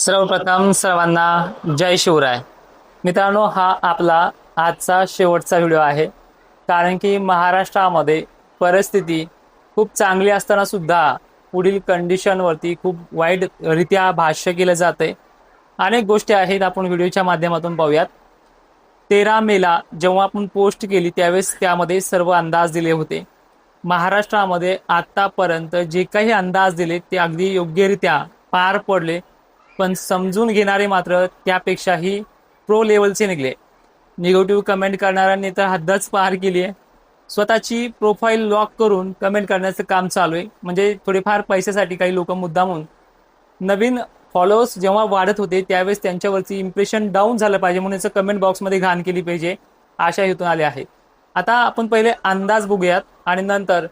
सर्वप्रथम सर्वांना जय शिवराय. मित्रांनो, हा आपला आजचा शेवटचा व्हिडिओ आहे. कारण की महाराष्ट्रामध्ये परिस्थिती खूप चांगली असताना सुद्धा पुढील कंडिशनवरती खूप वाईटरित्या भाष्य केलं जाते. अनेक गोष्टी आहेत, आपण व्हिडिओच्या माध्यमातून पाहूयात. 13 मेला जेव्हा आपण पोस्ट केली त्यावेळेस त्यामध्ये सर्व अंदाज दिले होते. महाराष्ट्रामध्ये आतापर्यंत जे काही अंदाज दिले ते अगदी योग्यरित्या पार पडले, पण समजून घेणारे मात्र त्यापेक्षाही प्रो लेवलचे निघले. निगेटिव्ह कमेंट करणाऱ्यांनी तर हद्दच पार केली आहे. स्वतःची प्रोफाईल लॉक करून कमेंट करण्याचं काम चालू आहे. म्हणजे थोडेफार पैशासाठी काही लोक मुद्दामून नवीन फॉलोअर्स जेव्हा वाढत होते त्यावेळेस त्यांच्यावरती इम्प्रेशन डाऊन झालं पाहिजे म्हणून याचं कमेंट बॉक्समध्ये घाण केली पाहिजे, अशा हेतून आले आहे. आता आपण पहिले अंदाज बघूयात आणि नंतर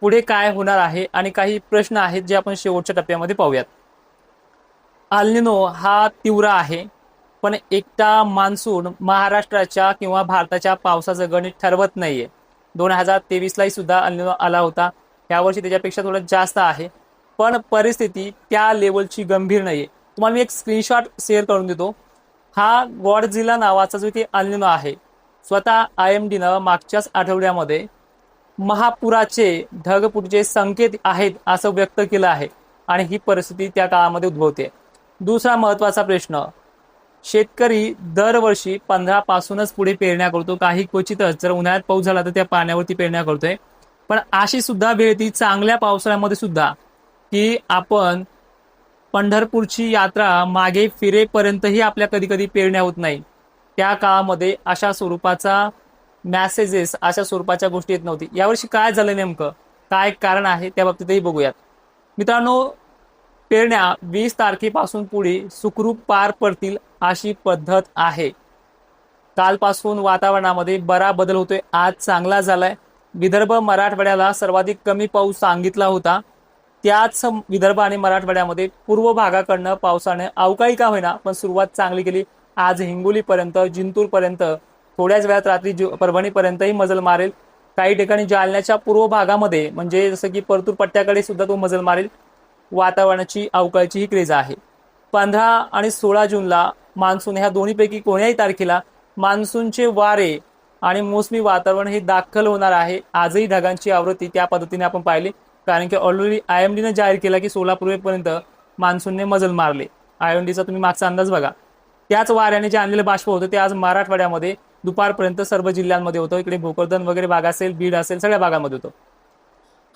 पुढे काय होणार आहे आणि काही प्रश्न आहेत जे आपण शेवटच्या टप्प्यामध्ये पाहूयात. अल निनो हा तीव्र आहे, पण एकटा मान्सून महाराष्ट्राच्या किंवा भारताच्या पावसाचं गणित ठरवत नाहीये. 2023लाही सुद्धा अल निनो आला होता. यावर्षी त्याच्यापेक्षा थोडं जास्त आहे, पण परिस्थिती त्या लेवलची गंभीर नाहीये. तुम्हाला मी एक स्क्रीनशॉट शेअर करून देतो. हा गॉडझिला नावाचा जो की अल निनो आहे, स्वतः IMDनं मागच्याच आठवड्यामध्ये महापुराचे ढगफुटीचे संकेत आहेत असं व्यक्त केलं आहे आणि ही परिस्थिती त्या काळामध्ये उद्भवते. दुसरा महत्त्वाचा प्रश्न, शेतकरी दरवर्षी 15 पासूनच पुढे पेरण्या करतो. काही क्वचितच जर उन्हाळ्यात पाऊस झाला तर त्या पाण्यावरती पेरण्या करतोय. पण अशी सुद्धा वेळ ती चांगल्या पावसाळ्यामध्ये सुद्धा की आपण पंढरपूरची यात्रा मागे फिरेपर्यंतही आपल्या कधी कधी पेरण्या होत नाही. त्या काळामध्ये अशा स्वरूपाचा मॅसेजेस, अशा स्वरूपाच्या गोष्टी येत नव्हती. यावर्षी काय झालं नेमकं, काय कारण आहे त्या बाबतीतही बघूयात. मित्रांनो, पेरण्या 20 तारखेपासून पुढे सुखरूप पार पडतील अशी पद्धत आहे. कालपासून वातावरणामध्ये बरा बदल होतोय. आज चांगला झालाय. विदर्भ मराठवाड्याला सर्वाधिक कमी पाऊस सांगितला होता. त्याच विदर्भ आणि मराठवाड्यामध्ये पूर्व भागाकडनं पावसाने अवकाळी का होईना पण सुरुवात चांगली केली. आज हिंगोलीपर्यंत, जिंतूरपर्यंत, थोड्याच वेळात रात्री परभणीपर्यंतही मजल मारेल. काही ठिकाणी जालन्याच्या पूर्व भागामध्ये म्हणजे जसं की परतूर पट्ट्याकडे सुद्धा तो मजल मारेल. वातावरणाची अवकाळीची ही क्रेज आहे. 15 आणि 16 जूनला मान्सून, ह्या दोन्हीपैकी कोण्याही तारखेला मान्सूनचे वारे आणि मोसमी वातावरण हे दाखल होणार आहे. आजही ढगांची आवृत्ती त्या पद्धतीने आपण पाहिली, कारण की ऑलरेडी IMDनं जाहीर केला की 16 पूर्वेपर्यंत मान्सूनने मजल मारले. IMDचा तुम्ही मागचा अंदाज बघा. त्याच वाऱ्याने जे आणलेलं बाष्प होतं ते आज मराठवाड्यामध्ये दुपारपर्यंत सर्व जिल्ह्यांमध्ये होतं. इकडे भोकरदन वगैरे भाग असेल, बीड असेल, सगळ्या भागामध्ये होतं.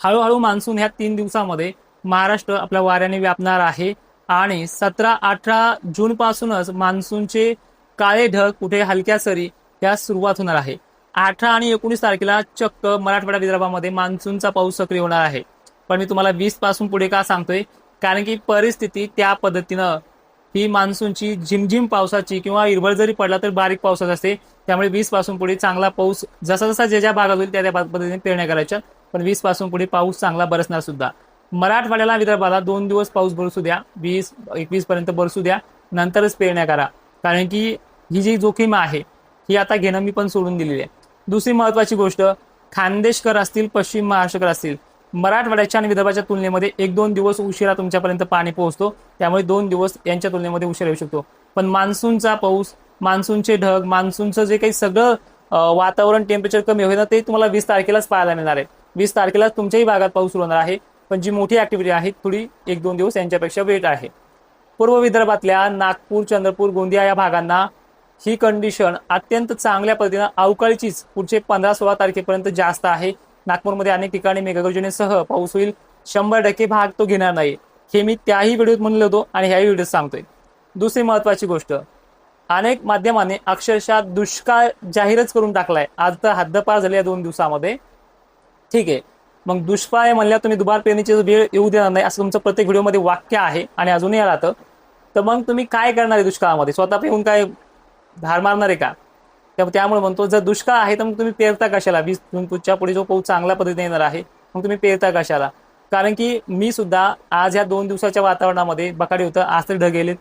हळूहळू मान्सून ह्या 3 दिवसामध्ये महाराष्ट्र आपल्या वाऱ्याने व्यापणार आहे आणि 17-18 जून पासूनच मान्सूनचे काळे ढग, कुठे हलक्या सरी या सुरुवात होणार आहे. 18 आणि 19 तारखेला चक्क मराठवाडा विदर्भामध्ये मान्सूनचा पाऊस सक्रिय होणार आहे. पण मी तुम्हाला 20 पासून पुढे का सांगतोय, कारण की परिस्थिती त्या पद्धतीनं ही मान्सूनची झिमझिम पावसाची किंवा इरबळ जरी पडला तर बारीक पावसाचा असते. त्यामुळे 20 पासून पुढे चांगला पाऊस, जसा जसा ज्या भागात होईल त्या त्या पद्धतीने पेरण्या करायच्या. पण 20 पासून पुढे पाऊस चांगला बरसणार सुद्धा. मराठवाड्याला, विदर्भाला 2 दिवस पाऊस बरसू द्या, 20-21 पर्यंत बरसू द्या, नंतरच पेरण्या करा. कारण की ही जी जोखीम आहे ही आता घेणं मी पण सोडून दिलेली आहे. दुसरी महत्वाची गोष्ट, खानदेशकर असतील, पश्चिम महाराष्ट्रकर असतील, मराठवाड्याच्या आणि विदर्भाच्या तुलनेमध्ये 1-2 दिवस उशिरा तुमच्यापर्यंत पाणी पोहोचतो. त्यामुळे 2 दिवस यांच्या तुलनेमध्ये उशिरा येऊ शकतो. पण मान्सूनचा पाऊस, मान्सूनचे ढग, मान्सूनचं जे काही सगळं वातावरण, टेम्परेचर कमी होईल ते तुम्हाला 20 तारखेलाच पाहायला मिळणार आहे. 20 तारखेलाच तुमच्याही भागात पाऊस सुरू होणार आहे. पण जी मोठी ऍक्टिव्हिटी आहे थोडी 1-2 दिवस यांच्यापेक्षा वेट आहे. पूर्व विदर्भातल्या नागपूर, चंद्रपूर, गोंदिया या भागांना ही कंडिशन अत्यंत चांगल्या पद्धतीनं अवकाळीचीच पुढचे 15-16 तारखेपर्यंत जास्त आहे. नागपूरमध्ये अनेक ठिकाणी मेघगर्जनेसह पाऊस होईल. 100% भाग तो घेणार नाही, हे मी त्याही व्हिडिओत म्हणलं होतो आणि ह्याही व्हिडिओत सांगतोय. दुसरी महत्वाची गोष्ट, अनेक माध्यमांनी अक्षरशः दुष्काळ जाहीरच करून टाकलाय. आज तर हद्दपार झाली या 2 दिवसामध्ये. ठीक आहे, मग दुष्काळ म्हणल्या तुम्ही दुबार पेरणीची वेळ येऊ देणार नाही असं तुमचं प्रत्येक व्हिडिओमध्ये वाक्य आहे आणि अजूनही राहतं. तर मग तुम्ही काय करणार आहे दुष्काळामध्ये? स्वतः पेरून काय धार मारणार आहे का? त्यामुळे म्हणतो, जर दुष्काळ आहे तर मग तुम्ही पेरता कशाला? 20 जून पुढच्या पुढे जो पाऊस चांगल्या पद्धतीने येणार आहे मग तुम्ही पेरता कशाला? कारण की मी सुद्धा आज ह्या 2 दिवसाच्या वातावरणामध्ये बकाडी होतं, आज तर ढग गेलेत.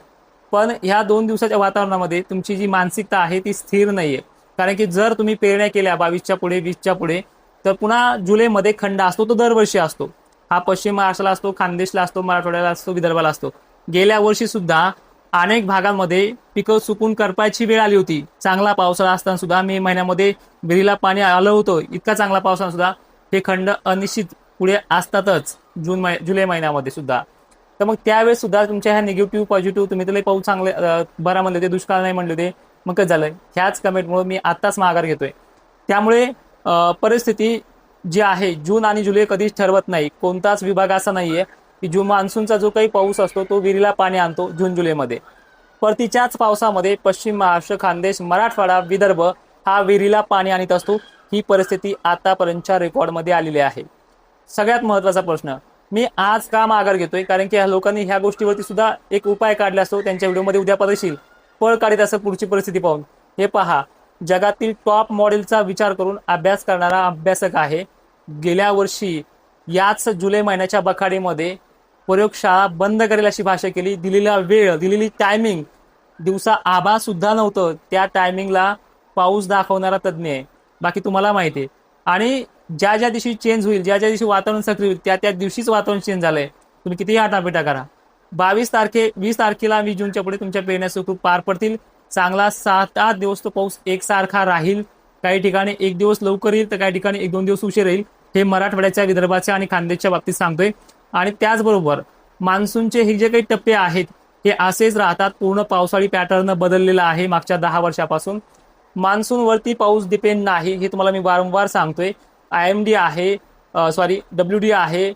पण ह्या 2 दिवसाच्या वातावरणामध्ये तुमची जी मानसिकता आहे ती स्थिर नाहीये. कारण की जर तुम्ही पेरण्या केल्या 22च्या पुढे, 20च्या पुढे, तर पुन्हा जुलैमध्ये खंड असतो, तो दरवर्षी असतो. हा पश्चिम महाराष्ट्राला असतो, खानदेशला असतो, मराठवाड्याला असतो, विदर्भाला असतो. गेल्या वर्षी सुद्धा अनेक भागांमध्ये पिकं सुकून करपायची वेळ आली होती. चांगला पावसाळा असताना सुद्धा मे महिन्यामध्ये विहिरीला पाणी आलं होतं. इतका चांगला पावसाळा सुद्धा हे खंड अनिश्चित पुढे असतातच जुलै महिन्यामध्ये सुद्धा. तर मग त्यावेळेस सुद्धा तुमच्या ह्या निगेटिव्ह पॉझिटिव्ह तुम्ही तर पाऊस चांगले बरा म्हणले होते, दुष्काळ नाही म्हणले होते, मग काय झालं? ह्याच कमेंटमुळे मी आत्ताच माघार घेतोय. त्यामुळे परिस्थिती जी आहे जून आणि जुलै कधीच ठरवत नाही. कोणताच विभाग असा नाहीये की जून मान्सूनचा जो काही पाऊस असतो तो विहिरीला पाणी आणतो जून जुलैमध्ये. परतीच्याच पावसामध्ये पश्चिम महाराष्ट्र, खानदेश, मराठवाडा, विदर्भ हा विहिरीला पाणी आणत असतो. ही परिस्थिती आतापर्यंतच्या रेकॉर्डमध्ये आलेली आहे. सगळ्यात महत्त्वाचा प्रश्न, मी आज का माघार घेतोय? कारण की ह्या लोकांनी ह्या गोष्टीवरती सुद्धा एक उपाय काढला असतो. त्यांच्या व्हिडिओमध्ये उद्या पदशील पळ काढत असं पुढची परिस्थिती पाहून. हे पहा, जगातील टॉप मॉडेलचा विचार करून अभ्यास करणारा अभ्यासक आहे. गेल्या वर्षी याच जुलै महिन्याच्या बखाडीमध्ये प्रयोगशाळा बंद करेल अशी भाषा केली. दिलेला वेळ, दिलेली टायमिंग, दिवसा आभा सुद्धा नव्हतं, त्या टायमिंगला पाऊस दाखवणारा तज्ज्ञ आहे. बाकी तुम्हाला माहिती आहे. आणि ज्या ज्या दिवशी चेंज होईल, ज्या ज्या दिवशी वातावरण सक्रिय होईल, त्या त्या दिवशीच वातावरण चेंज झालंय. तुम्ही कितीही आटापिटा करा. 20 तारखेला 20 जूनच्या पुढे तुमच्या पेरण्या सुखरूप पार पडतील. चांगला 7-8 दिवस तो पाऊस एकसारखा राहील. काही ठिकाणी एक दिवस लवकर येईल तर काही ठिकाणी 1-2 दिवस उशीर येईल. हे मराठवाड्याच्या, विदर्भाच्या आणि खानदेशच्या बाबतीत सांगतोय. आणि त्याचबरोबर मान्सूनचे हे जे काही टप्पे आहेत हे असेच राहतात. पूर्ण पावसाळी पॅटर्न बदललेला आहे मागच्या 10 वर्षापासून. मान्सूनवरती पाऊस डिपेंड नाही, हे तुम्हाला मी वारंवार सांगतोय. IMD आहे, WD आहे,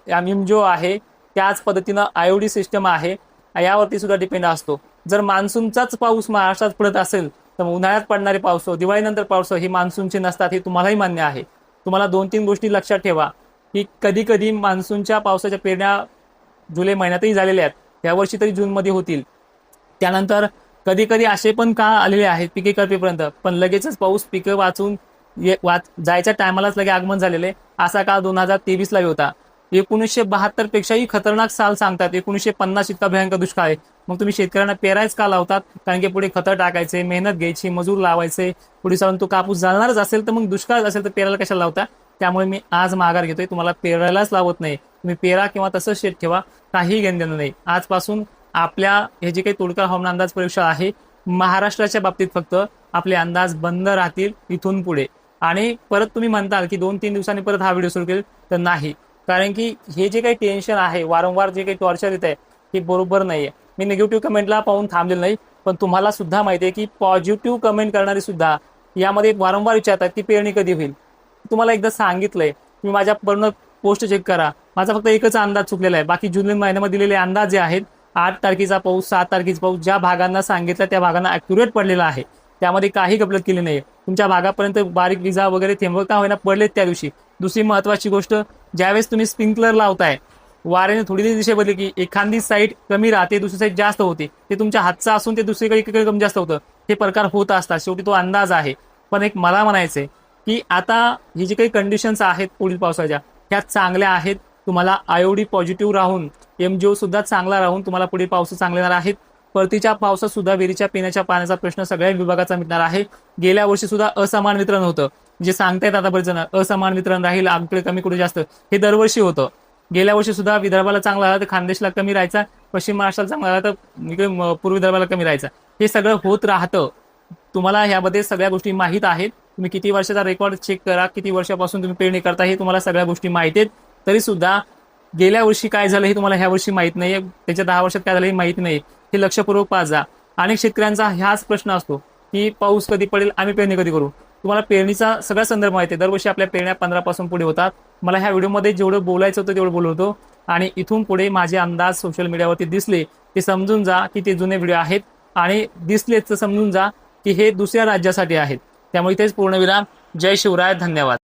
IMJO आहे, त्याच पद्धतीनं IOD सिस्टम आहे, यावरती सुद्धा डिपेंड असतो. जर मान्सूनचाच पाऊस महाराष्ट्रात पडत असेल तर उन्हाळ्यात पडणारे पाऊस, दिवाळीनंतर पाऊस हे मान्सूनचे नसतात, हे तुम्हालाही मान्य आहे. तुम्हाला 2-3 गोष्टी लक्षात ठेवा की कधी कधी मान्सूनच्या पावसाच्या पेरण्या जुलै महिन्यातही झालेल्या आहेत, यावर्षी तरी जूनमध्ये होतील. त्यानंतर कधी कधी असे पण का आलेले आहेत पिके करपेपर्यंत, पण लगेचच पाऊस पिकं वाचून जायच्या टायमालाच लगे आगमन झालेले. असा काळ 2023ला होता. 1972 पेक्षाही खतरनाक साल सांगतात. 1950 इतका भयंकर दुष्काळ आहे. मग तुम्ही शेतकऱ्यांना पेरायच का लावतात? कारण की पुढे खतं टाकायचे, मेहनत घ्यायची, मजूर लावायचे, पुढे चालून तो कापूस जाणारच असेल तर मग दुष्काळ असेल तर पेरायला कशाला लावता? त्यामुळे मी आज माघार घेतोय. तुम्हाला पेरायलाच लावत नाही. तुम्ही पेरा किंवा तसंच शेत ठेवा, काही घेणं देणं नाही. आजपासून आपल्या हे जे काही तोडकर हवामान अंदाज प्रयोगशाळा आहे, महाराष्ट्राच्या बाबतीत फक्त आपले अंदाज बंद राहतील इथून पुढे. आणि परत तुम्ही म्हणताल की 2-3 दिवसांनी परत हा व्हिडिओ सुरू केल, तर नाही. कारण की हे जे काही टेन्शन आहे, वारंवार जे काही टॉर्चर येत आहे, हे बरोबर नाहीये. मी निगेटिव्ह कमेंटला पाहून थांबलेलं नाही, पण तुम्हाला सुद्धा माहिती आहे की पॉझिटिव्ह कमेंट करणारे सुद्धा यामध्ये वारंवार विचारतात की पेरणी कधी होईल. तुम्हाला एकदा सांगितलंय, तुम्ही माझ्या पूर्ण पोस्ट चेक करा. माझा फक्त एकच अंदाज चुकलेला आहे. बाकी जुलै महिन्यामध्ये दिलेले अंदाज जे आहेत, 8 तारखेचा पाऊस, 7 तारखेचा पाऊस, ज्या भागांना सांगितलं त्या भागांना ॲक्युरेट पडलेला आहे. त्यामध्ये काही गफलत केली नाही. तुमच्या भागापर्यंत बारीक विजा वगैरे थेंब का होईना पडलेत त्या दिवशी. दुसरी महत्वाची गोष्ट, ज्यावेळेस तुम्ही स्प्रिंकलर लावताय, वाऱ्याने थोडी दिशा बदली की एखादी साईड कमी राहते, दुसरी साईड जास्त होते. ते तुमच्या हातचा असून ते दुसरीकडे एकीकडे कमी जास्त होतं. हे प्रकार होत असतात. शेवटी तो अंदाज आहे. पण एक मला म्हणायचंय की आता ही जी काही कंडिशन्स आहेत पुढील पावसाच्या, ह्या चांगल्या आहेत. तुम्हाला IOD पॉझिटिव्ह राहून, MJO सुद्धा चांगला राहून तुम्हाला पुढील पावस चांगले येणार आहेत. परतीच्या पावसात सुद्धा विहिरीच्या पिण्याच्या पाण्याचा प्रश्न सगळ्या विभागाचा मिटणार आहे. गेल्या वर्षी सुद्धा असमान वितरण होतं. जे सांगतायत आता बरेच जण असमान वितरण राहील, आमकडे कमी कुठे जास्त, हे दरवर्षी होतं. गेल्या वर्षी सुद्धा विदर्भाला चांगला आला तर खानदेशला कमी राहायचा, पश्चिम महाराष्ट्राला चांगला आला तर इकडे पूर्व विदर्भाला कमी राहायचा. हे सगळं होत राहतं. तुम्हाला ह्यामध्ये सगळ्या गोष्टी माहीत आहेत. तुम्ही किती वर्षाचा रेकॉर्ड चेक करा, किती वर्षापासून तुम्ही पेरणी करता, हे तुम्हाला सगळ्या गोष्टी माहिती आहेत. तरी सुद्धा गेल्या वर्षी काय झालं हे तुम्हाला ह्या वर्षी माहित नाहीये, त्याच्या 10 वर्षात काय झालं हे माहित नाही. हे लक्षपूर्वक पाहत जा. अनेक शेतकऱ्यांचा ह्याच प्रश्न असतो की पाऊस कधी पडेल, आम्ही पेरणी कधी करू. तुम्हाला पेरणीचा सगळा संदर्भ माहिती आहे. दरवर्षी आपल्या पेरण्या 15 पासून पुढे होतात. मला ह्या व्हिडिओमध्ये जेवढं बोलायचं होतं तेवढं बोललो होतो. आणि इथून पुढे माझे अंदाज सोशल मीडियावरती दिसले ते समजून जा की ते जुने व्हिडिओ आहेत, आणि दिसलेच तर समजून जा की हे दुसऱ्या राज्यासाठी आहेत. त्यामुळे इथेच पूर्णविराम. जय शिवराय. धन्यवाद.